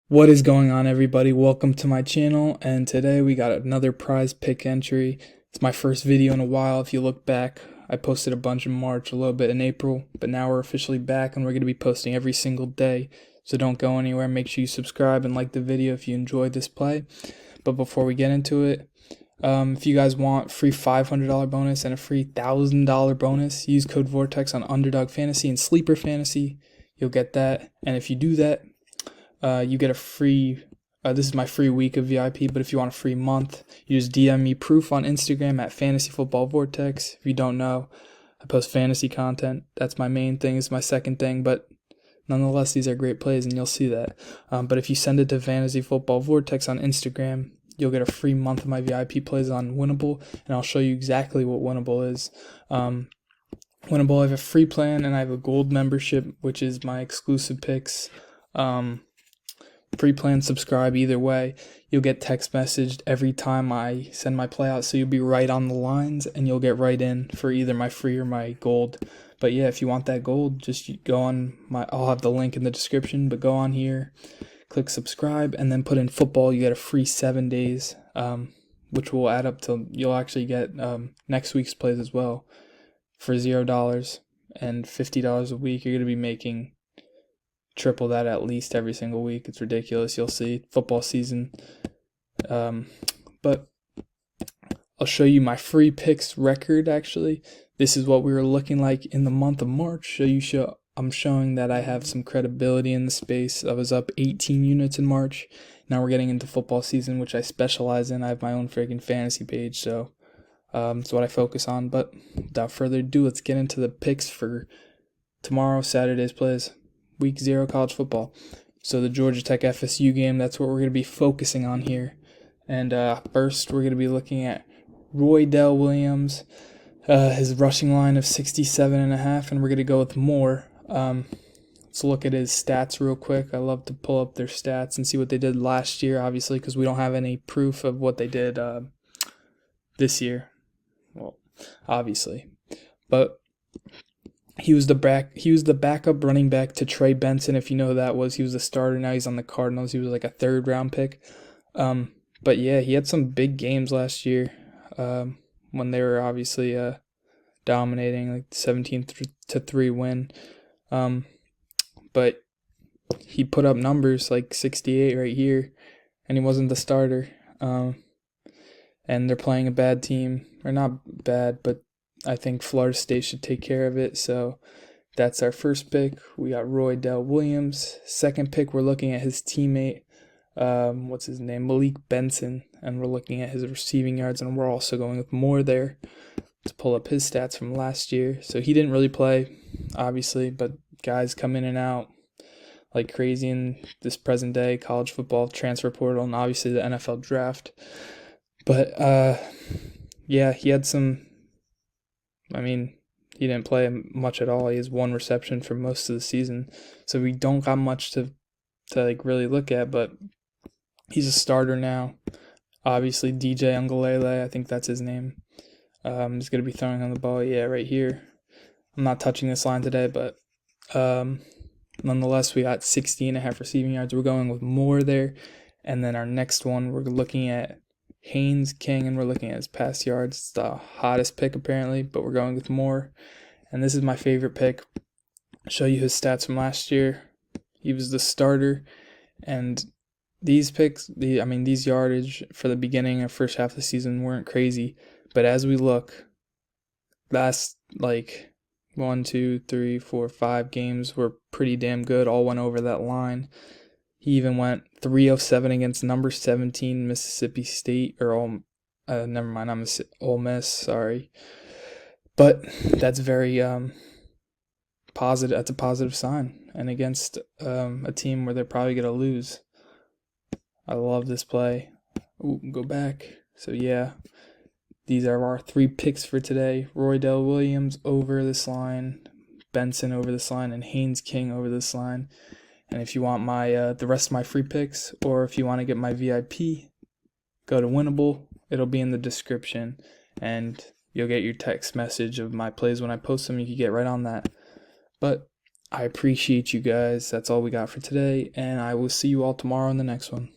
What is going on, everybody? Welcome to my channel, and today we got another prize pick entry. It's my first video in a while. If you look back, I posted a bunch in March, a little bit in April, but now we're officially back and we're going to be posting every single day. So don't go anywhere. Make sure you subscribe and like the video if you enjoyed this play. But before we get into it, if you guys want free $500 bonus and a free $1,000 bonus, use code Vortex on Underdog Fantasy and Sleeper Fantasy. You'll get that. And if you do that, you get a free, this is my free week of VIP, but if you want a free month, you just DM me proof on Instagram at Fantasy Football Vortex. If you don't know, I post fantasy content. That's my main thing, it's my second thing, but nonetheless, these are great plays and you'll see that. But if you send it to Fantasy Football Vortex on Instagram, you'll get a free month of my VIP plays on Winnable, and I'll show you exactly what Winnable is. Winnable, I have a free plan, and I have a gold membership, which is my exclusive picks. Free plan, subscribe, either way. You'll get text messaged every time I send my play out, so you'll be right on the lines and you'll get right in for either my free or my gold. But yeah, if you want that gold, just go on I'll have the link in the description, but go on here, click subscribe, and then put in football. You get a free 7 days, which will add up to, you'll actually get next week's plays as well for $0 and $50 a week. You're going to be making triple that at least every single week. It's ridiculous. You'll see football season. But I'll show you my free picks record. Actually, this is what we were looking like in the month of March. I'm showing that I have some credibility in the space. I was up 18 units in March. Now we're getting into football season, which I specialize in. I have my own freaking fantasy page, so it's what I focus on. But without further ado, let's get into the picks for tomorrow, Saturday's plays. Week 0 college football. So the Georgia Tech FSU game, that's what we're going to be focusing on here. And first, we're going to be looking at Roydell Williams, his rushing line of 67.5, and we're going to go with more. Let's look at his stats real quick. I love to pull up their stats and see what they did last year, obviously, because we don't have any proof of what they did this year. Well, obviously. But he was the backup running back to Trey Benson, if you know who that was. He was the starter. Now he's on the Cardinals. He was like a 3rd round pick. But yeah, he had some big games last year when they were obviously dominating, like 17-3 win. But he put up numbers like 68 right here, and he wasn't the starter. And they're playing a bad team, or not bad, but I think Florida State should take care of it. So that's our first pick. We got Roydell Williams. Second pick, we're looking at his teammate, what's his name, Malik Benson, and we're looking at his receiving yards, and we're also going with more there. Let's pull up his stats from last year. So he didn't really play, obviously, but guys come in and out like crazy in this present day college football transfer portal, and obviously the NFL draft. But yeah, he had some. He didn't play much at all. He has 1 reception for most of the season, so we don't got much to like really look at. But he's a starter now. Obviously, DJ Ungalele, I think that's his name. He's gonna be throwing on the ball. Yeah, right here. I'm not touching this line today, but nonetheless, we got 60.5 receiving yards. We're going with more there, and then our next one, we're looking at Haynes King, and we're looking at his pass yards. It's the hottest pick apparently, but we're going with more. And this is my favorite pick. I'll show you his stats from last year. He was the starter, and these picks, these yardage for the beginning or first half of the season weren't crazy. But as we look, last like 1, 2, 3, 4, 5 games were pretty damn good. All went over that line. He even went 3 of 7 against number 17 Mississippi State, or Ole Miss, sorry. But that's very positive. That's a positive sign, and against a team where they're probably gonna lose. I love this play. Ooh, go back. So yeah, these are our 3 picks for today. Roydell Williams over this line, Benson over this line, and Haynes King over this line. And if you want my the rest of my free picks, or if you want to get my VIP, go to Winnable. It'll be in the description, and you'll get your text message of my plays when I post them. You can get right on that. But I appreciate you guys. That's all we got for today, and I will see you all tomorrow in the next one.